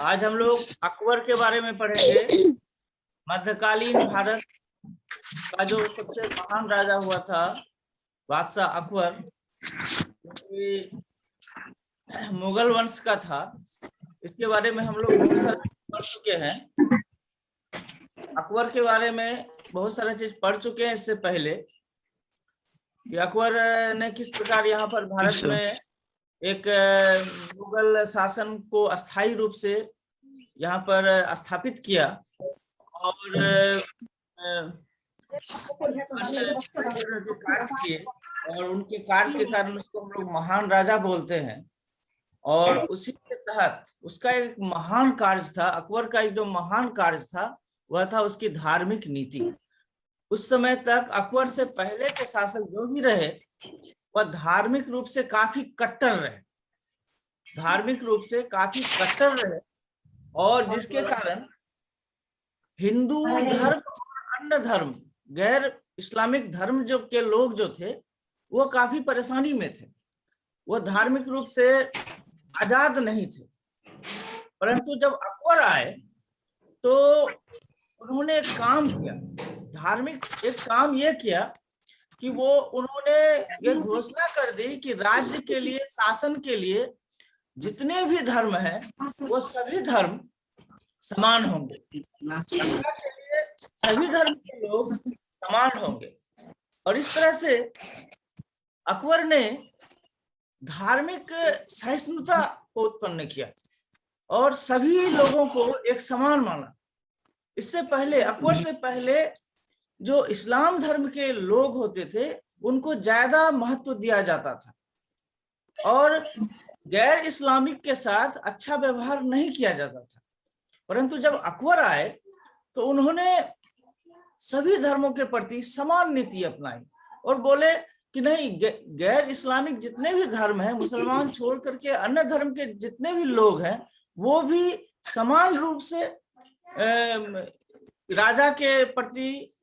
आज हम लोग अकबर के बारे में पढ़ेंगे। मध्यकालीन भारत का जो सबसे महान राजा हुआ था बादशाह अकबर, मुगल वंश का था। इसके बारे में हम लोग बहुत सारे पढ़ चुके हैं। अकबर के बारे में बहुत सारे चीज पढ़ चुके हैं इससे पहले कि अकबर ने किस प्रकार यहाँ पर भारत में एक मुगल शासन को अस्थायी रूप से यहाँ पर स्थापित किया और जो कार्य किए और उनके कार्य के कारण उसको हम लोग महान राजा बोलते हैं। और उसी के तहत उसका एक महान कार्य था, अकबर का एक जो महान कार्य था वह था उसकी धार्मिक नीति। उस समय तक अकबर से पहले के शासक जो भी रहे वह धार्मिक रूप से काफी कट्टर रहे, धार्मिक रूप से काफी कट्टर रहे, और जिसके कारण हिंदू धर्म और अन्य धर्म, गैर इस्लामिक धर्म जो के लोग जो थे वो काफी परेशानी में थे। वो धार्मिक रूप से आजाद नहीं थे। परंतु जब अकबर आए तो उन्होंने एक काम किया, धार्मिक एक काम ये किया कि वो उन्होंने ये घोषणा कर दी कि राज्य के लिए, शासन के लिए जितने भी धर्म हैं वो सभी धर्म समान होंगे। रक्षा के लिए सभी धर्म के लोग समान होंगे। और इस तरह से अकबर ने धार्मिक सहिष्णुता को उत्पन्न किया और सभी लोगों को एक समान माना। इससे पहले, अकबर से पहले जो इस्लाम धर्म के लोग होते थे उनको ज्यादा महत्व दिया जाता था और गैर इस्लामिक के साथ अच्छा व्यवहार नहीं किया जाता था। परंतु जब अकबर आए तो उन्होंने सभी धर्मों के प्रति समान नीति अपनाई और बोले कि नहीं, गैर इस्लामिक जितने भी धर्म हैं, मुसलमान छोड़ करके अन्य धर्म के जितने भी लोग हैं वो भी समान रूप से राजा के प्रति,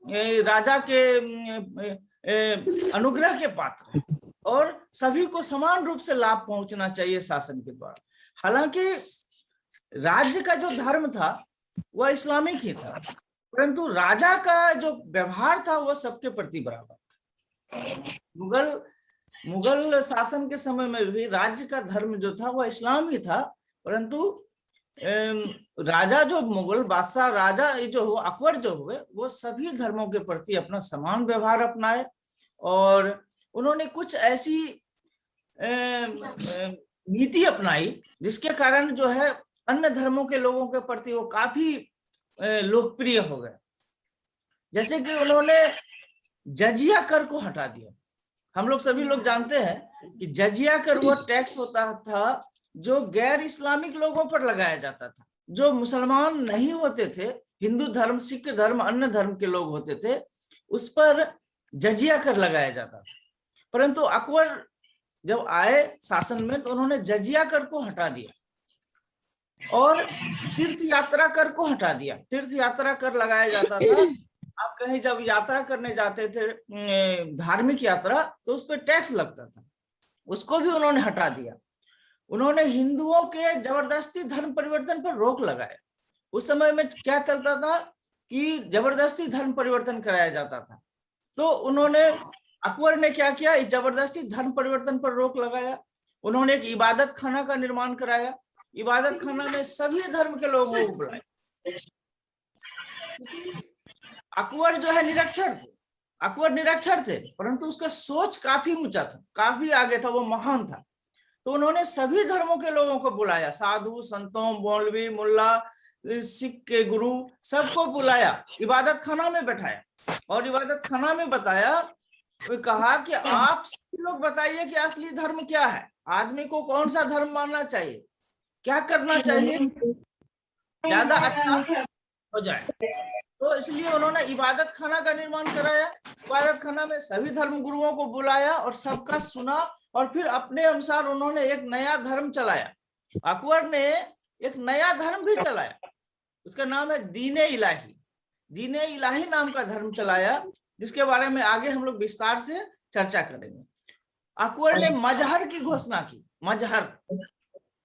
राजा के अनुग्रह के पात्र हैं और सभी को समान रूप से लाभ पहुंचना चाहिए शासन के द्वारा। हालांकि राज्य का जो धर्म था वह इस्लामिक ही था, परंतु राजा का जो व्यवहार था वह सबके प्रति बराबर था। मुगल शासन के समय में भी राज्य का धर्म जो था वह इस्लाम ही था, परंतु राजा जो मुगल बादशाह राजा जो हुआ, अकबर जो हुए, वो सभी धर्मों के प्रति अपना समान व्यवहार अपनाए और उन्होंने कुछ ऐसी नीति अपनाई जिसके कारण जो है अन्य धर्मों के लोगों के प्रति वो काफी लोकप्रिय हो गए। जैसे कि उन्होंने जजिया कर को हटा दिया। हम लोग सभी लोग जानते हैं कि जजिया कर वो टैक्स होता था जो गैर इस्लामिक लोगों पर लगाया जाता था। जो मुसलमान नहीं होते थे, हिंदू धर्म, सिख धर्म, अन्य धर्म के लोग होते थे, उस पर जजिया कर लगाया जाता था। परंतु अकबर जब आए शासन में तो उन्होंने जजिया कर को हटा दिया और तीर्थ यात्रा कर को हटा दिया। तीर्थ यात्रा कर लगाया जाता था। आप कहीं जब यात्रा करने जाते थे, धार्मिक यात्रा, तो उस पर टैक्स लगता था, उसको भी उन्होंने हटा दिया। उन्होंने हिंदुओं के जबरदस्ती धर्म परिवर्तन पर रोक लगाया। उस समय में क्या चलता था कि जबरदस्ती धर्म परिवर्तन कराया जाता था। तो उन्होंने, अकबर ने क्या किया, इस जबरदस्ती धर्म परिवर्तन पर रोक लगाया। उन्होंने एक इबादत खाना का निर्माण कराया। इबादत खाना में सभी धर्म के लोगों को बुलाया। अकबर जो है निरक्षर थे, अकबर निरक्षर थे, परंतु उसका सोच काफी ऊंचा था, काफी आगे था, वो महान था। तो उन्होंने सभी धर्मों के लोगों को बुलाया, साधु, संतों, मौलवी, मुल्ला, सिख के गुरु, सबको बुलाया, इबादत खाना में बैठाया और इबादत खाना में बताया, कहा कि आप सभी लोग बताइए कि असली धर्म क्या है, आदमी को कौन सा धर्म मानना चाहिए, क्या करना चाहिए ज्यादा अच्छा हो जाए। तो इसलिए उन्होंने इबादत खाना का निर्माण कराया। इबादत खाना में सभी धर्म गुरुओं को बुलाया और सबका सुना और फिर अपने अनुसार उन्होंने एक नया धर्म चलाया। अकबर ने एक नया धर्म भी चलाया, उसका नाम है दीन इलाही। दीन इलाही नाम का धर्म चलाया, जिसके बारे में आगे हम लोग विस्तार से चर्चा करेंगे। अकबर ने मजहर की घोषणा की। मजहर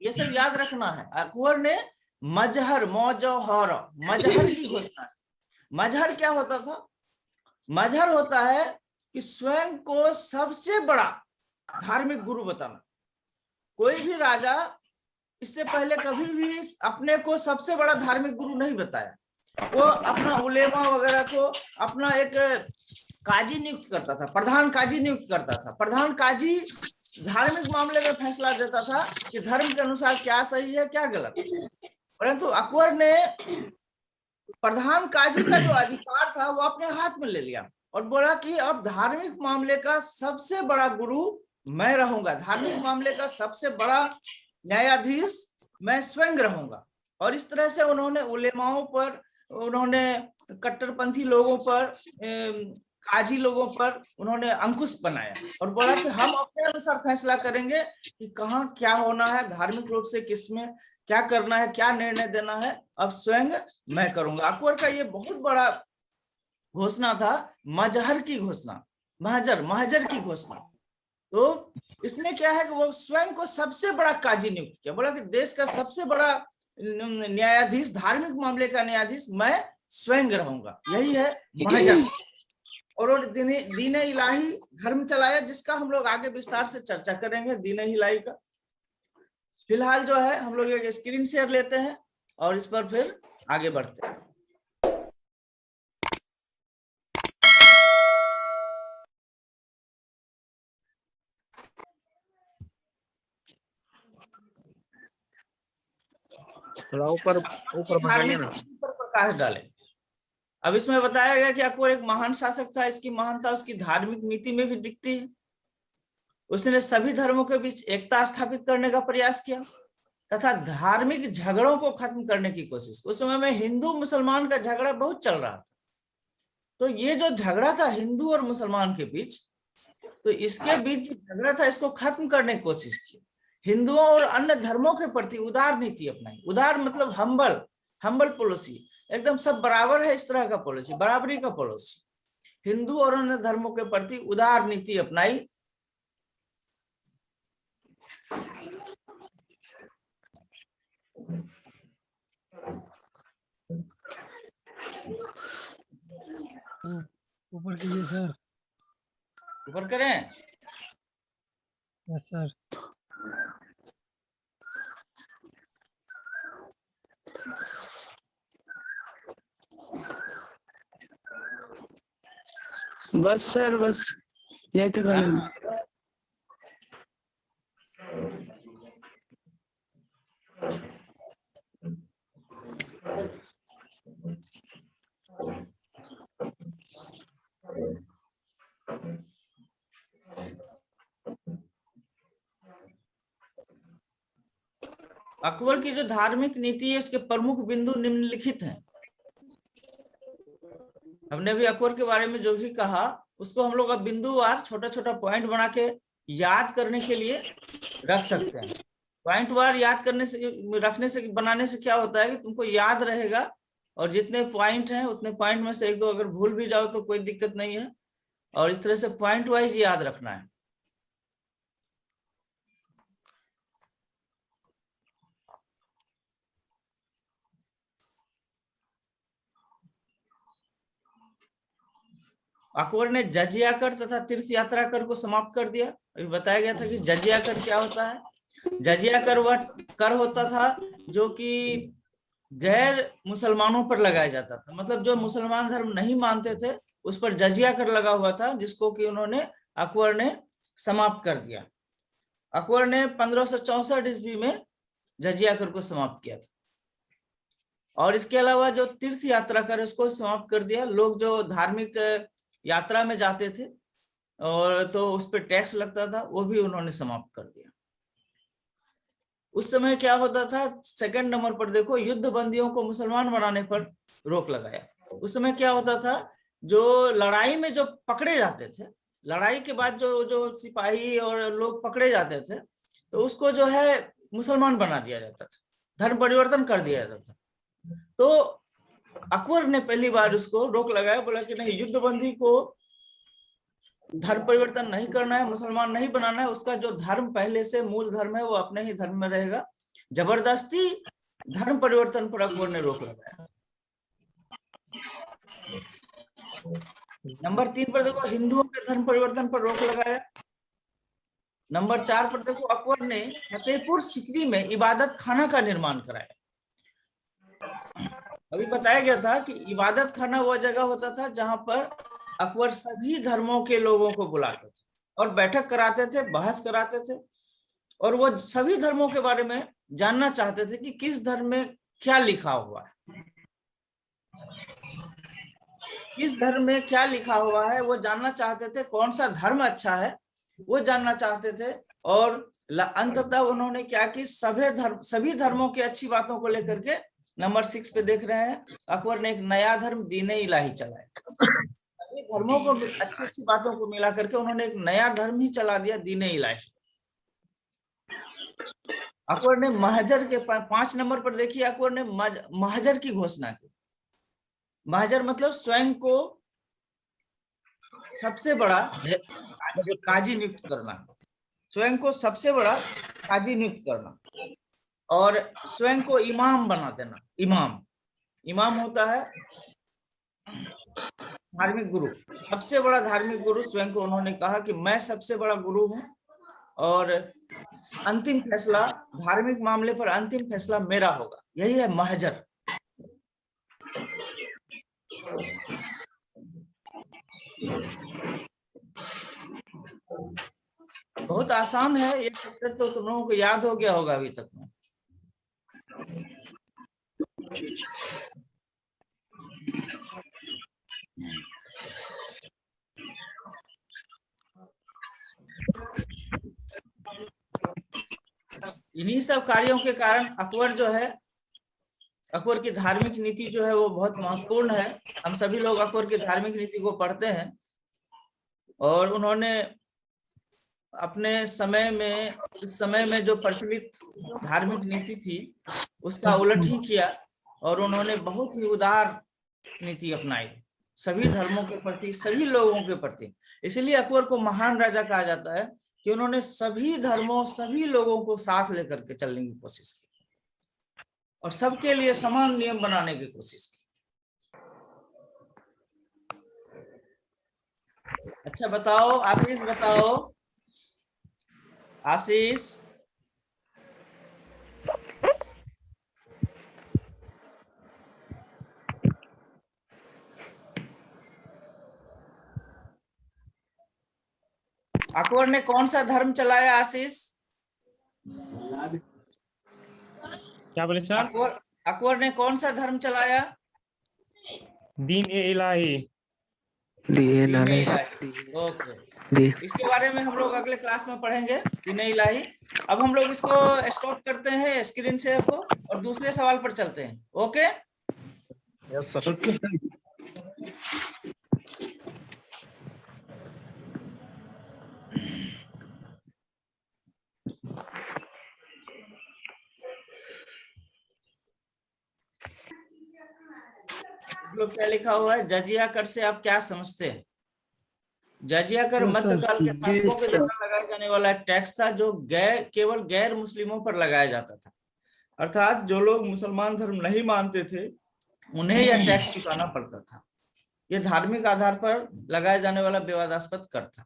ये सब याद रखना है। अकबर ने मजहर मौजहर मजहर की घोषणा। मजहर क्या होता था? मजहर होता है कि स्वयं को सबसे बड़ा धार्मिक गुरु बताना। कोई भी राजा इससे पहले कभी भी अपने को सबसे बड़ा धार्मिक गुरु नहीं बताया। वो अपना उलेमा वगैरह को अपना एक काजी नियुक्त करता था, प्रधान काजी नियुक्त करता था। प्रधान काजी धार्मिक मामले में फैसला देता था कि धर्म के अनुसार क्या सही है क्या गलत है। परंतु अकबर ने प्रधान काजी का जो अधिकार था वो अपने हाथ में ले लिया और बोला कि अब धार्मिक मामले का सबसे बड़ा गुरु मैं रहूंगा, धार्मिक मामले का सबसे बड़ा न्यायाधीश मैं स्वयं रहूंगा। और इस तरह से उन्होंने उलेमाओं पर, उन्होंने कट्टरपंथी लोगों पर, काजी लोगों पर उन्होंने अंकुश बनाया और बोला कि हम अपने अनुसार फैसला करेंगे कि कहाँ क्या होना है, धार्मिक रूप से किसमें क्या करना है, क्या निर्णय देना है, अब स्वयं मैं करूंगा। अकबर का ये बहुत बड़ा घोषणा था, मजहर की घोषणा, महजर की घोषणा। तो इसमें क्या है कि वो स्वयं को सबसे बड़ा काजी नियुक्त किया, बोला कि देश का सबसे बड़ा न्यायाधीश, धार्मिक मामले का न्यायाधीश मैं स्वयं रहूंगा, यही है महजर। और दीन इलाही धर्म चलाया, जिसका हम लोग आगे विस्तार से चर्चा करेंगे दीन इलाही का। फिलहाल जो है हम लोग एक स्क्रीन शेयर लेते हैं और इस पर फिर आगे बढ़ते हैं। ऊपर बताइए ना, प्रकाश डालें। अब इसमें बताया गया कि अकबर एक महान शासक था, इसकी महानता उसकी धार्मिक नीति में भी दिखती है। उसने सभी धर्मों के बीच एकता स्थापित करने का प्रयास किया तथा धार्मिक झगड़ों को खत्म करने की कोशिश। उस समय में हिंदू मुसलमान का झगड़ा बहुत चल रहा था, तो ये जो झगड़ा था हिंदू और मुसलमान के बीच, तो इसके बीच जो झगड़ा था इसको खत्म करने की कोशिश की। हिंदुओं और अन्य धर्मों के प्रति उदार नीति अपनाई। उदार मतलब हम्बल पॉलिसी, एकदम सब बराबर है इस तरह का पॉलिसी, बराबरी का पॉलिसी। हिंदू और अन्य धर्मों के प्रति उदार नीति अपनाई। ऊपर कीजिए सर। ऊपर करें? Yes sir. बस सर, बस यही तो करना। अकबर की जो धार्मिक नीति है उसके प्रमुख बिंदु निम्नलिखित हैं। हमने भी अकबर के बारे में जो भी कहा उसको हम लोग अब बिंदुवार छोटा छोटा पॉइंट बना के याद करने के लिए रख सकते हैं। पॉइंट वार याद करने से, रखने से, बनाने से क्या होता है कि तुमको याद रहेगा, और जितने पॉइंट हैं उतने पॉइंट में से एक दो अगर भूल भी जाओ तो कोई दिक्कत नहीं है, और इस तरह से पॉइंट वाइज याद रखना है। अकबर ने जजिया कर तथा तीर्थ यात्रा कर को समाप्त कर दिया। अभी बताया गया था कि जजिया कर क्या होता है। जजिया कर वह कर होता था जो कि गैर मुसलमानों पर लगाया जाता था, मतलब जो मुसलमान धर्म नहीं मानते थे उस पर जजिया कर लगा हुआ था, जिसको कि अकबर ने समाप्त कर दिया। अकबर ने 1564 ईस्वी में जजिया कर को समाप्त किया था। और इसके अलावा जो तीर्थ यात्रा कर उसको समाप्त कर दिया। लोग जो धार्मिक यात्रा में जाते थे और तो उस पर टैक्स लगता था, वो भी उन्होंने समाप्त कर दिया। उस समय क्या होता था, सेकंड नंबर पर देखो, युद्ध बंदियों को मुसलमान बनाने पर रोक लगाया। उस समय क्या होता था, जो लड़ाई में जो पकड़े जाते थे, लड़ाई के बाद जो सिपाही और लोग पकड़े जाते थे, तो उसको जो है मुसलमान बना दिया जाता था, धर्म परिवर्तन कर दिया जाता था। तो अकबर ने पहली बार उसको रोक लगाया, बोला कि नहीं, युद्ध बंदी को धर्म परिवर्तन नहीं करना है, मुसलमान नहीं बनाना है, उसका जो धर्म पहले से मूल धर्म है वो अपने ही धर्म में रहेगा। जबरदस्ती धर्म परिवर्तन पर अकबर ने रोक लगाया। नंबर 3 पर देखो हिंदुओं के धर्म परिवर्तन पर रोक लगाया। नंबर 4 पर देखो अकबर ने फतेहपुर सीकरी में इबादत खाना का निर्माण कराया। अभी बताया गया था कि इबादत खाना वह जगह होता था जहां पर अकबर सभी धर्मों के लोगों को बुलाते थे और बैठक कराते थे, बहस कराते थे, और वो सभी धर्मों के बारे में जानना चाहते थे कि किस धर्म में क्या लिखा हुआ है, किस धर्म में क्या लिखा हुआ है वो जानना चाहते थे, कौन सा धर्म अच्छा है वो जानना चाहते थे। और अंततः उन्होंने क्या कि सभी धर्मों की अच्छी बातों को लेकर के नंबर 6 पे देख रहे हैं, अकबर ने एक नया धर्म दीन-ए इलाही चलाया। सभी धर्मों को अच्छी अच्छी बातों को मिला करके उन्होंने एक नया धर्म ही चला दिया, दीन-ए इलाही। अकबर ने महजर के 5 नंबर पर देखिए, अकबर ने महजर की घोषणा की। महजर मतलब स्वयं को सबसे बड़ा काजी नियुक्त करना, स्वयं को सबसे बड़ा काजी नियुक्त करना और स्वयं को इमाम बना देना। इमाम होता है धार्मिक गुरु, सबसे बड़ा धार्मिक गुरु स्वयं को उन्होंने कहा कि मैं सबसे बड़ा गुरु हूं और अंतिम फैसला धार्मिक मामले पर अंतिम फैसला मेरा होगा, यही है महजर। बहुत आसान है ये चैप्टर, तो तुम लोगों को याद हो गया होगा अभी तक में। इन्हीं सब कार्यों के कारण अकबर जो है, अकबर की धार्मिक नीति जो है वो बहुत महत्वपूर्ण है। हम सभी लोग अकबर की धार्मिक नीति को पढ़ते हैं और उन्होंने अपने समय में, इस समय में जो प्रचलित धार्मिक नीति थी उसका उलट ही किया और उन्होंने बहुत ही उदार नीति अपनाई सभी धर्मों के प्रति, सभी लोगों के प्रति। इसलिए अकबर को महान राजा कहा जाता है कि उन्होंने सभी धर्मों, सभी लोगों को साथ लेकर के चलने की कोशिश की और सबके लिए समान नियम बनाने की कोशिश की। अच्छा बताओ, आशीष बताओ, आशीष अकबर ने कौन सा धर्म चलाया? आशीष क्या बोले सर? अकबर ने कौन सा धर्म चलाया? दीन-ए-इलाही। ओके, इसके बारे में हम लोग अगले क्लास में पढ़ेंगे, दीन-ए-इलाही। अब हम लोग इसको स्टॉप करते हैं स्क्रीन शेयर को और दूसरे सवाल पर चलते हैं। Okay yes sir. लोग क्या लिखा हुआ है? जजिया कर से आप क्या समझते हैं? जजिया कर मध्यकाल के शासकों के द्वारा लगाए जाने वाला एक टैक्स था जो केवल गैर मुस्लिमों पर लगाया जाता था, अर्थात जो लोग मुसलमान धर्म नहीं मानते थे उन्हें यह टैक्स चुकाना पड़ता था। यह धार्मिक आधार पर लगाए जाने वाला विवादास्पद कर था।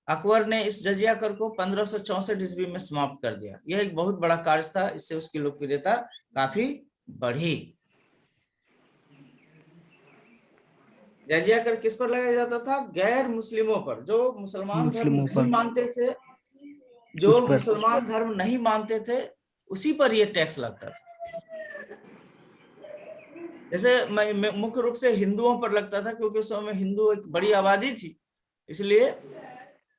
अकबर ने इस जजिया कर को 1564 ईस्वी में समाप्त कर दिया। यह एक बहुत बड़ा कार्य था, इससे उसकी लोकप्रियता काफी बढ़ी। जजिया कर किस पर लगाया जाता था? गैर मुस्लिमों पर, जो मुसलमान धर्म नहीं मानते थे, जो मुसलमान धर्म नहीं मानते थे उसी पर यह टैक्स लगता था। जैसे मुख्य रूप से हिंदुओं पर लगता था क्योंकि उस समय हिंदू एक बड़ी आबादी थी, इसलिए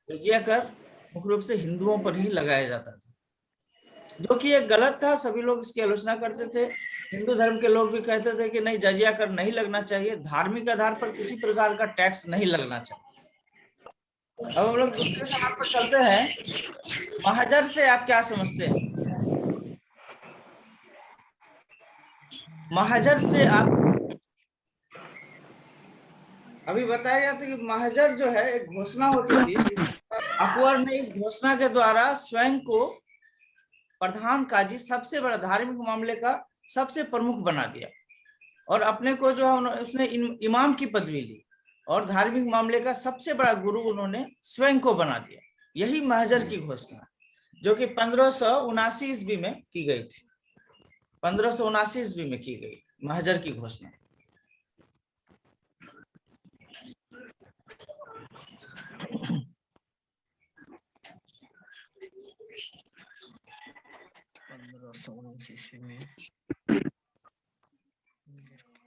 जजिया कर मुख्य रूप से हिंदुओं पर ही लगाया जाता था, जो कि एक गलत था। सभी लोग इसकी आलोचना करते थे। हिंदू धर्म के लोग भी कहते थे कि नहीं, जजिया कर नहीं लगना चाहिए, धार्मिक आधार पर किसी प्रकार का टैक्स नहीं लगना चाहिए। अब हम लोग दूसरे सवाल पर चलते हैं। महाजर से आप क्या समझते हैं? महाजर से आप, अभी बताया गया था कि महाजर जो है एक घोषणा होती थी। अकबर ने इस घोषणा के द्वारा स्वयं को प्रधान काजी, सबसे बड़ा धार्मिक मामले का सबसे प्रमुख बना दिया और अपने को जो है उसने इमाम की पदवी ली और धार्मिक मामले का सबसे बड़ा गुरु उन्होंने स्वयं को बना दिया। यही महजर की घोषणा जो कि 1579 ईस्वी में की गई थी, 1579 ईस्वी में की गई महजर की घोषणा। में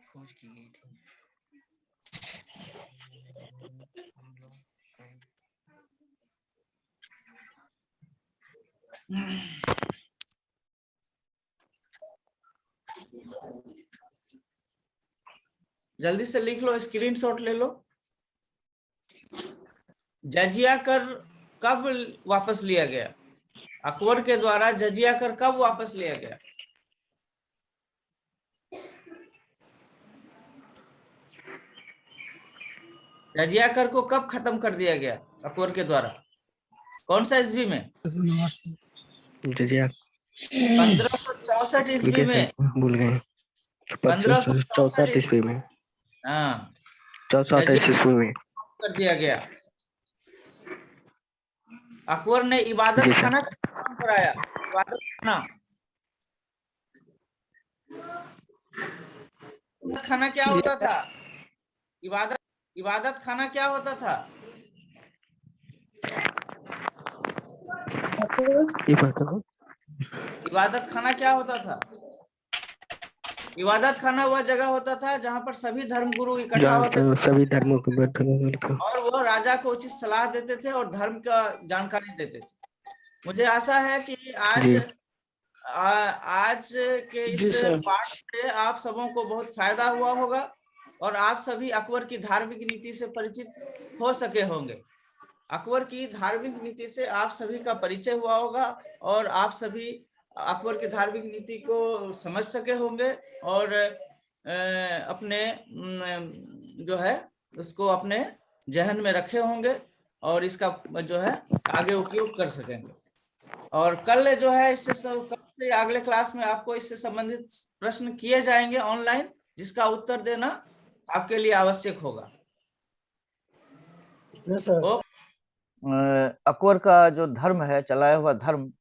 खोज की गई थी। जल्दी से लिख लो, स्क्रीनशॉट ले लो। जजिया कर कब वापस लिया गया? अकबर के द्वारा जजिया कर कब वापस लिया गया? जजिया कर को कब खत्म कर दिया गया अकबर के द्वारा? कौन सा ईस्वी में? जजिया 1564 ईस्वी में। भूल गए। 1564 ईस्वी में। हाँ, 64 ईस्वी में कर दिया गया। अकबर ने इबादत खाना का कराया। इबादत खाना क्या होता था? इबादत खाना क्या होता था? इबादत खाना क्या होता था? इबादत खाना वह जगह होता था जहां पर सभी धर्मगुरु इकट्ठा होते थे, सभी धर्मों को और वो राजा को उचित सलाह देते थे और धर्म का जानकारी देते थे। मुझे आशा है कि आज के इस पाठ से आप सबों को बहुत फायदा हुआ होगा और आप सभी अकबर की धार्मिक नीति से परिचित हो सके होंगे। अकबर की धार्मिक नीति से आप सभी का परिचय हुआ होगा और आप सभी अकबर की धार्मिक नीति को समझ सके होंगे और अपने जो है उसको अपने जहन में रखे होंगे और इसका जो है आगे उपयोग कर सकेंगे। और कल जो है कल से अगले क्लास में आपको इससे संबंधित प्रश्न किए जाएंगे ऑनलाइन, जिसका उत्तर देना आपके लिए आवश्यक होगा। अकबर का जो धर्म है, चलाया हुआ धर्म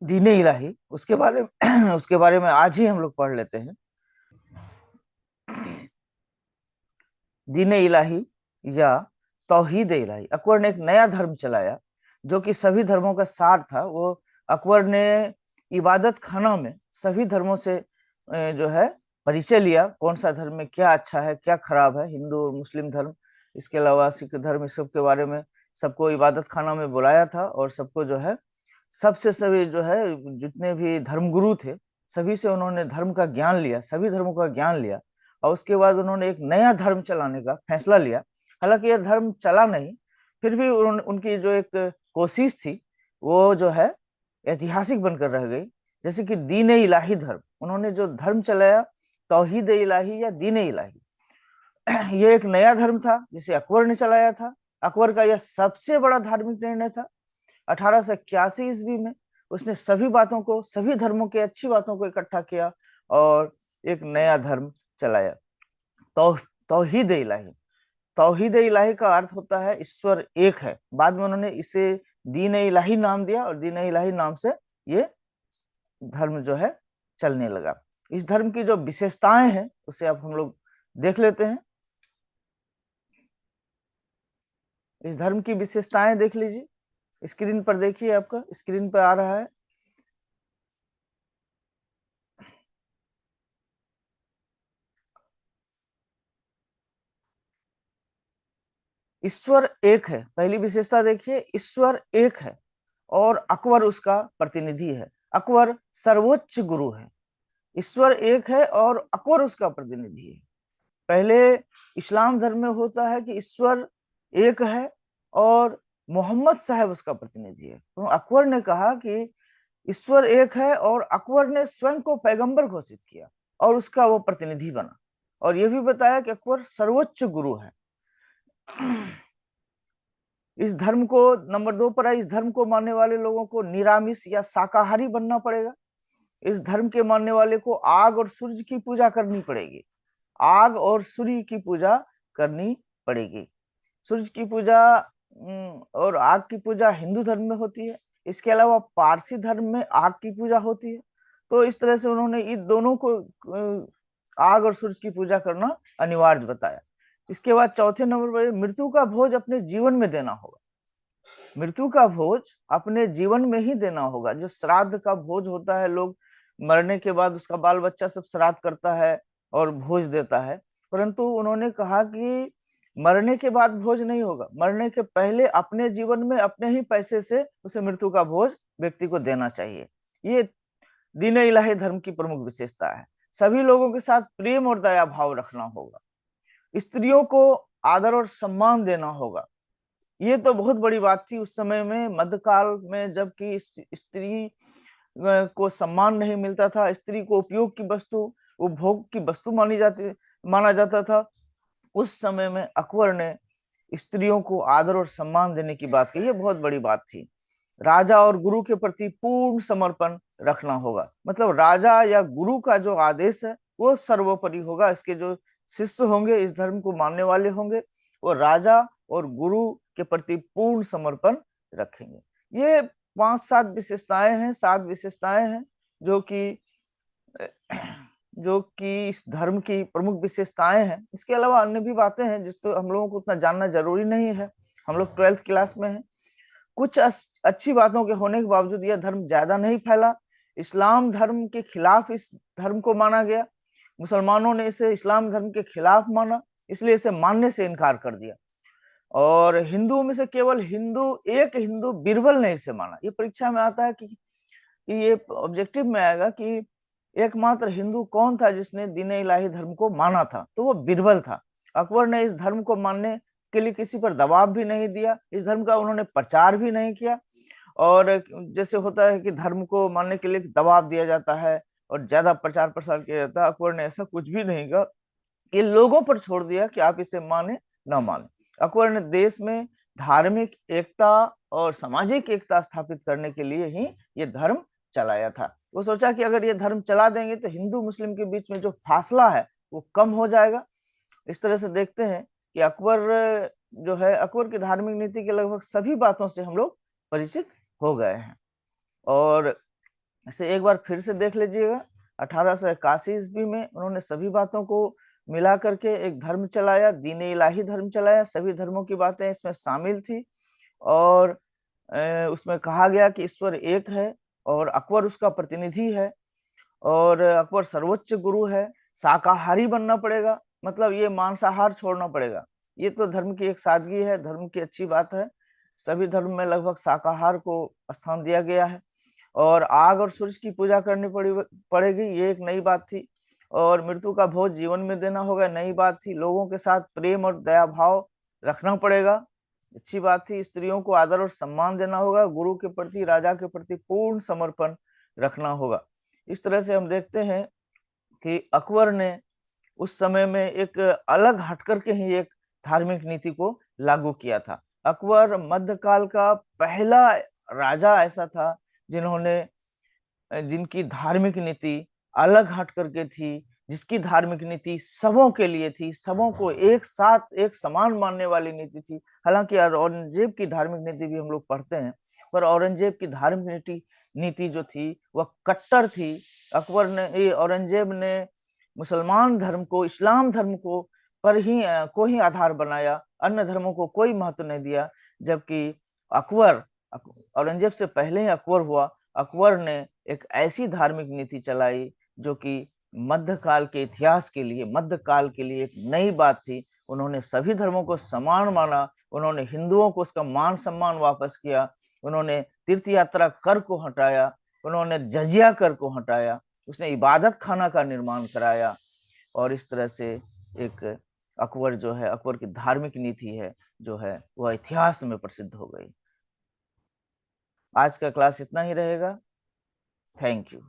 दीने इलाही, उसके बारे में आज ही हम लोग पढ़ लेते हैं। दीने इलाही या तौहीद इलाही, अकबर ने एक नया धर्म चलाया जो कि सभी धर्मों का सार था। वो अकबर ने इबादत खाना में सभी धर्मों से जो है परिचय लिया, कौन सा धर्म में क्या अच्छा है क्या खराब है, हिंदू और मुस्लिम धर्म, इसके अलावा सिख धर्म, इस सब के बारे में सबको इबादत खाना में बुलाया था और सबको जो है सभी जो है जितने भी धर्मगुरु थे सभी से उन्होंने धर्म का ज्ञान लिया, सभी धर्मों का ज्ञान लिया और उसके बाद उन्होंने एक नया धर्म चलाने का फैसला लिया। हालांकि यह धर्म चला नहीं, फिर भी उनकी जो एक कोशिश थी वो जो है ऐतिहासिक बनकर रह गई। जैसे कि दीन इलाही धर्म, उन्होंने जो धर्म चलाया तौहीद इलाही या दीन इलाही, ये एक नया धर्म था जिसे अकबर ने चलाया था। अकबर का यह सबसे बड़ा धार्मिक निर्णय था। 1881 ईस्वी में उसने सभी बातों को, सभी धर्मों के अच्छी बातों को इकट्ठा किया और एक नया धर्म चलाया, तौहीद इलाही। तौहीद इलाही का अर्थ होता है ईश्वर एक है। बाद में उन्होंने इसे दीन इलाही नाम दिया और दीन इलाही नाम से ये धर्म जो है चलने लगा। इस धर्म की जो विशेषताएं हैं उसे अब हम लोग देख लेते हैं। इस धर्म की विशेषताएं देख लीजिए, स्क्रीन पर देखिए, आपका स्क्रीन पर आ रहा है। ईश्वर एक है, पहली विशेषता देखिए, ईश्वर एक है और अकबर उसका प्रतिनिधि है। अकबर सर्वोच्च गुरु है। ईश्वर एक है और अकबर उसका प्रतिनिधि है। पहले इस्लाम धर्म में होता है कि ईश्वर एक है और मोहम्मद साहब उसका प्रतिनिधि है। तो अकबर ने कहा कि ईश्वर एक है और अकबर ने स्वयं को पैगंबर घोषित किया और उसका वो प्रतिनिधि बना और ये भी बताया कि अकबर सर्वोच्च गुरु है। इस धर्म को नंबर 2 पर है, इस धर्म को मानने वाले लोगों को निरामिष या शाकाहारी बनना पड़ेगा। इस धर्म के मानने वाले को आग और सूर्य की पूजा करनी पड़ेगी। आग और सूर्य की पूजा करनी पड़ेगी। सूर्य की पूजा और आग की पूजा हिंदू धर्म में होती है। इसके अलावा पारसी धर्म में आग की पूजा होती है। तो इस तरह से उन्होंने इन दोनों को आग और सूर्य की पूजा करना अनिवार्य बताया। इसके बाद चौथे नंबर पर मृत्यु का भोज अपने जीवन में देना होगा। मृत्यु का भोज अपने जीवन में ही देना होगा। जो श्राद्ध का भोज होता है, लोग मरने के बाद उसका बाल बच्चा सब श्राद्ध करता है और भोज देता है, परंतु उन्होंने कहा कि मरने के बाद भोज नहीं होगा, मरने के पहले अपने जीवन में अपने ही पैसे से उसे मृत्यु का भोज व्यक्ति को देना चाहिए। ये दीन इलाही धर्म की प्रमुख विशेषता है। सभी लोगों के साथ प्रेम और दया भाव रखना होगा। स्त्रियों को आदर और सम्मान देना होगा। ये तो बहुत बड़ी बात थी उस समय में, मध्यकाल में, जबकि स्त्री को सम्मान नहीं मिलता था, स्त्री को उपयोग की वस्तु, उपभोग की वस्तु माना जाता था। उस समय में अकबर ने स्त्रियों को आदर और सम्मान देने की बात कही। ये बहुत बड़ी बात थी। राजा और गुरु के प्रति पूर्ण समर्पण रखना होगा। मतलब राजा या गुरु का जो आदेश है वो सर्वोपरि होगा। इसके जो शिष्य होंगे, इस धर्म को मानने वाले होंगे, वो राजा और गुरु के प्रति पूर्ण समर्पण रखेंगे। ये 5-7 विशेषताएं हैं, 7 विशेषताएं हैं जो कि इस धर्म की प्रमुख विशेषताएं हैं। इसके अलावा अन्य भी बातें हैं जिसको हम लोगों को उतना जानना जरूरी नहीं है। हम लोग 12th क्लास में हैं। कुछ अच्छी बातों के होने के बावजूद यह धर्म ज्यादा नहीं फैला। इस्लाम धर्म के खिलाफ इस धर्म को माना गया। मुसलमानों ने इसे इस्लाम धर्म के खिलाफ माना, इसलिए इसे मानने से इनकार कर दिया। और हिंदुओं में से केवल एक हिंदू बीरबल ने इसे माना। ये परीक्षा में आता है कि ये ऑब्जेक्टिव में आएगा कि एकमात्र हिंदू कौन था जिसने दीन इलाही धर्म को माना था, तो वो बीरबल था। अकबर ने इस धर्म को मानने के लिए किसी पर दबाव भी नहीं दिया, इस धर्म का उन्होंने प्रचार भी नहीं किया। और जैसे होता है कि धर्म को मानने के लिए दबाव दिया जाता है और ज्यादा प्रचार प्रसार किया जाता है, अकबर ने ऐसा कुछ भी नहीं किया। ये लोगों पर छोड़ दिया कि आप इसे माने ना माने। अकबर ने देश में धार्मिक एकता और सामाजिक एकता स्थापित करने के लिए ही ये धर्म चलाया था। वो सोचा कि अगर ये धर्म चला देंगे तो हिंदू मुस्लिम के बीच में जो फासला है वो कम हो जाएगा। इस तरह से देखते हैं कि अकबर जो है, अकबर की धार्मिक नीति के लगभग सभी बातों से हम लोग परिचित हो गए हैं। और इसे एक बार फिर से देख लीजिएगा। 1881 ईस्वी में उन्होंने सभी बातों को मिला करके एक धर्म चलाया, दीन इलाही धर्म चलाया। सभी धर्मों की बातें इसमें शामिल थी और उसमें कहा गया कि ईश्वर एक है और अकबर उसका प्रतिनिधि है और अकबर सर्वोच्च गुरु है। शाकाहारी बनना पड़ेगा, मतलब ये मांसाहार छोड़ना पड़ेगा। ये तो धर्म की एक सादगी है, धर्म की अच्छी बात है। सभी धर्म में लगभग शाकाहार को स्थान दिया गया है। और आग और सूर्य की पूजा करनी पड़ेगी, ये एक नई बात थी। और मृत्यु का भोज जीवन में देना होगा, नई बात थी। लोगों के साथ प्रेम और दया भाव रखना पड़ेगा, अच्छी बात थी। स्त्रियों को आदर और सम्मान देना होगा। गुरु के प्रति, राजा के प्रति पूर्ण समर्पण रखना होगा। इस तरह से हम देखते हैं कि अकबर ने उस समय में एक अलग हटकर के ही एक धार्मिक नीति को लागू किया था। अकबर मध्यकाल का पहला राजा ऐसा था जिनकी धार्मिक नीति अलग हट करके थी, जिसकी धार्मिक नीति सबों के लिए थी, सबों को एक साथ एक समान मानने वाली नीति थी। हालांकि औरंगजेब की धार्मिक नीति भी हम लोग पढ़ते हैं, पर औरंगजेब की धार्मिक नीति जो थी वह कट्टर थी। औरंगजेब ने मुसलमान धर्म को, इस्लाम धर्म को ही आधार बनाया, अन्य धर्मों को कोई महत्व नहीं दिया। जबकि औरंगजेब से पहले ही अकबर हुआ। अकबर ने एक ऐसी धार्मिक नीति चलाई जो कि मध्यकाल के इतिहास के लिए, मध्यकाल के लिए एक नई बात थी। उन्होंने सभी धर्मों को समान माना, उन्होंने हिंदुओं को उसका मान सम्मान वापस किया, उन्होंने तीर्थ यात्रा कर को हटाया, उन्होंने जजिया कर को हटाया, उसने इबादत खाना का निर्माण कराया। और इस तरह से एक अकबर जो है, अकबर की धार्मिक नीति है जो है वह इतिहास में प्रसिद्ध हो गई। आज का क्लास इतना ही रहेगा। Thank you.